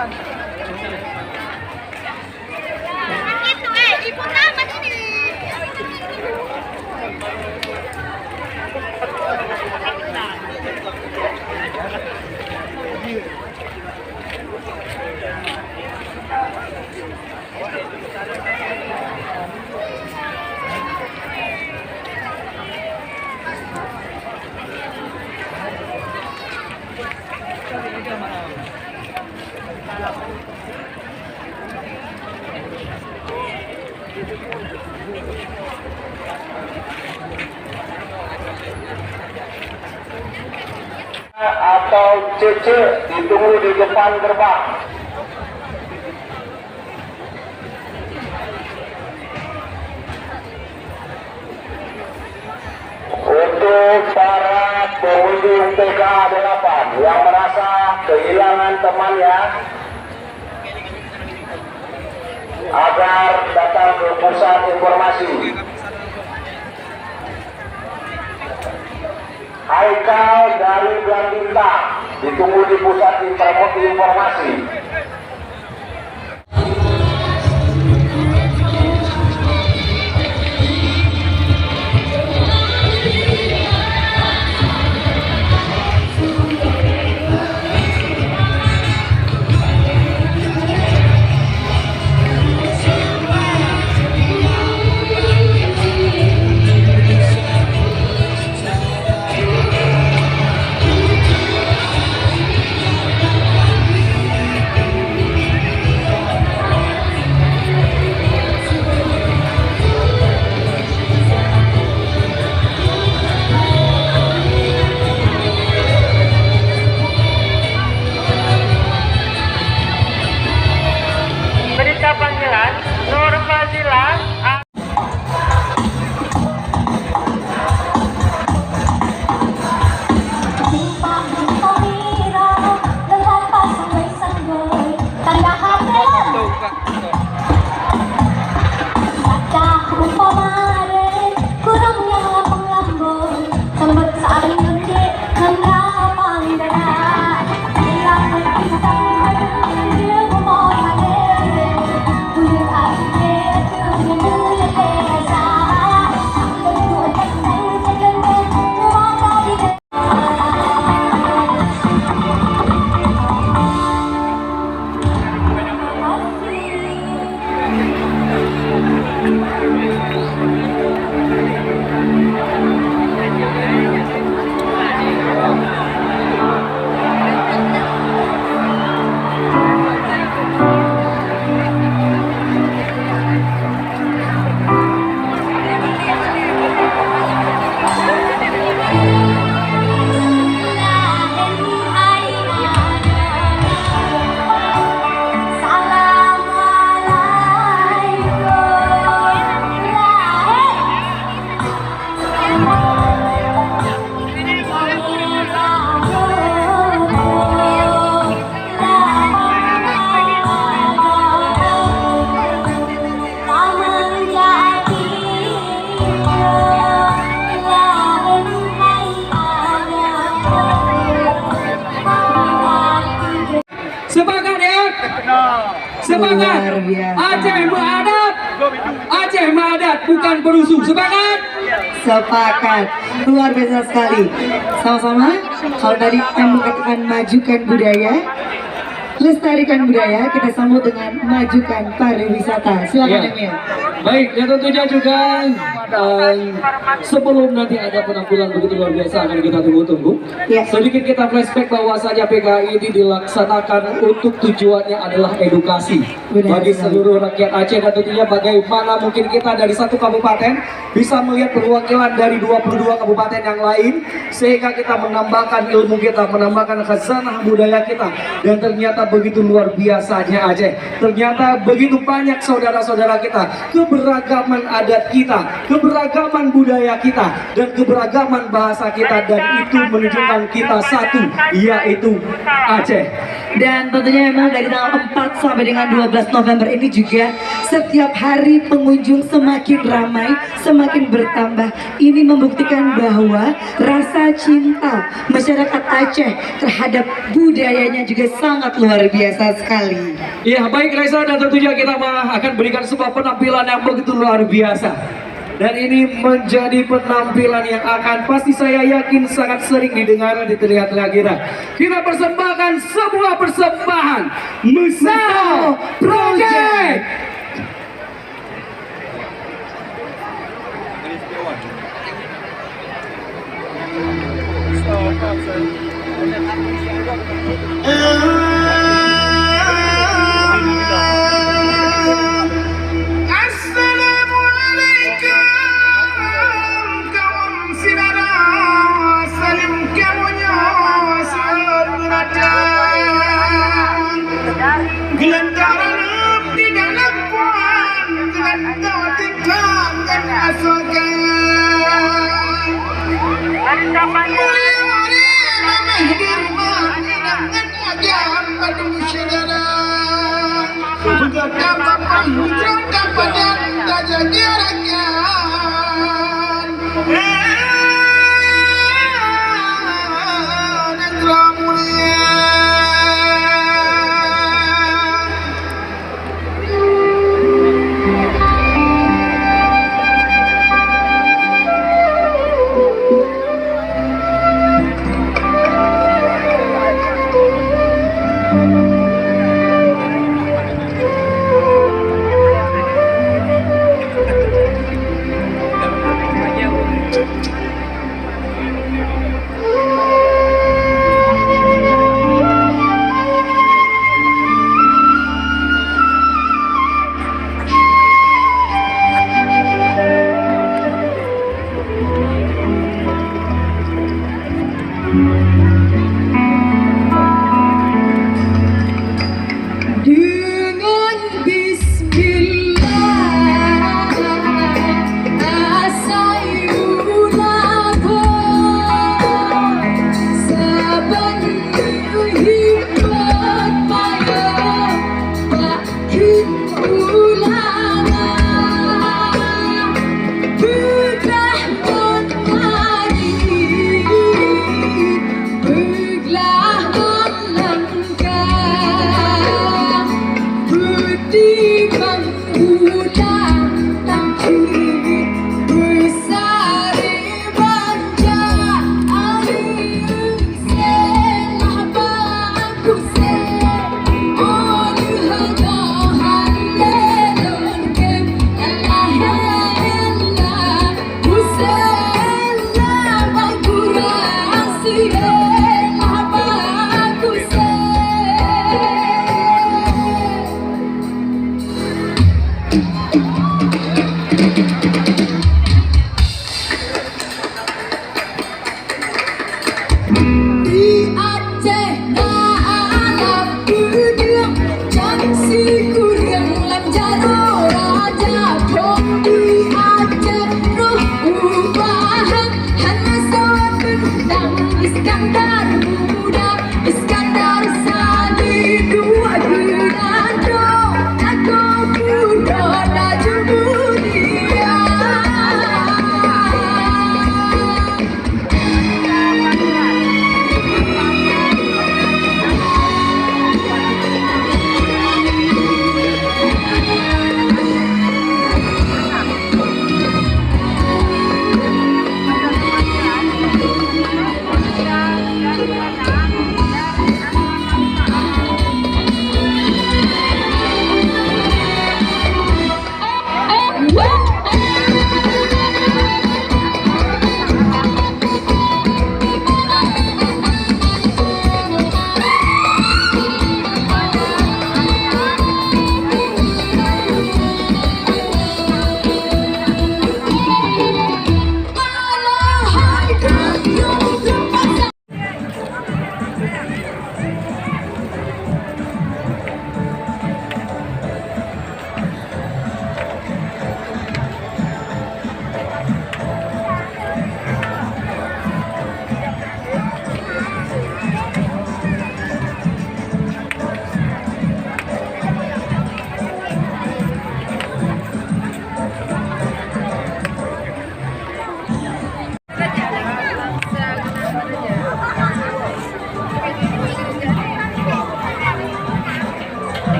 Itu ibu tamat ini. Atau CC ditunggu di depan gerbang. Untuk para pengunjung TKA 8 yang merasa kehilangan temannya, agar datang ke pusat informasi. Haikal dari Belang Bintang ditunggu di pusat informasi. Berita panggilan Nur Fazilah. Semangat ya, semangat. Aceh Maadat, Aceh Maadat bukan perusuh. Semangat. Sepakat, luar biasa sekali. Sama-sama. Kalau tadi kita mengatakan majukan budaya, lestarikan budaya, kita sambut dengan majukan pariwisata. Silakan Ya. Emil. Baik, dan tentunya juga sebelum nanti ada penampilan begitu luar biasa akan kita tunggu-tunggu. Ya. Sedikit kita flashback bahwasanya PKI ini dilaksanakan untuk tujuannya adalah edukasi Benar bagi sekali. seluruh rakyat Aceh, dan tentunya bagaimana mungkin kita dari satu kabupaten bisa melihat perwakilan dari 22 kabupaten yang lain, sehingga kita menambahkan ilmu kita, menambahkan khazanah budaya kita, dan ternyata begitu luar biasanya Aceh. Ternyata begitu banyak saudara-saudara kita, keberagaman adat kita, keberagaman budaya kita, dan keberagaman bahasa kita, dan itu menunjukkan kita satu, yaitu Aceh. Dan tentunya memang dari tanggal 4 sampai dengan 12 November ini juga setiap hari pengunjung semakin ramai, semakin bertambah. Ini membuktikan bahwa rasa cinta masyarakat Aceh terhadap budayanya juga sangat luar biasa sekali. Ya baik Reza, dan tentunya kita akan berikan sebuah penampilan yang begitu luar biasa. Dan ini menjadi penampilan yang akan pasti saya yakin sangat sering didengar di telinga-telinga kita. Kita persembahkan sebuah persembahan Mesao Project.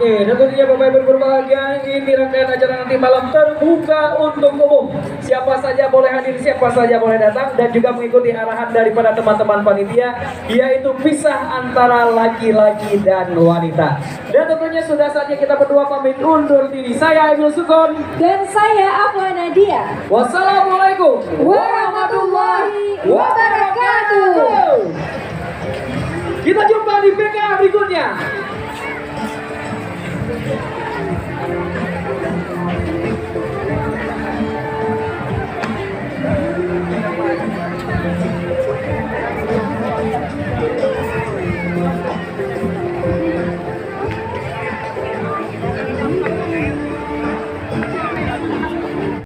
Oke, dan tentunya Bapak Ibu berbahagia, ini rangkaian acara nanti malam terbuka untuk umum. Siapa saja boleh hadir, siapa saja boleh datang dan juga mengikuti arahan daripada teman-teman panitia, yaitu pisah antara laki-laki dan wanita. Dan tentunya sudah saatnya kita berdua pamit undur diri. Saya Emil Sukon Dan saya Afwa Nadia. Wassalamualaikum Warahmatullahi wabarakatuh. Kita jumpa di PK berikutnya.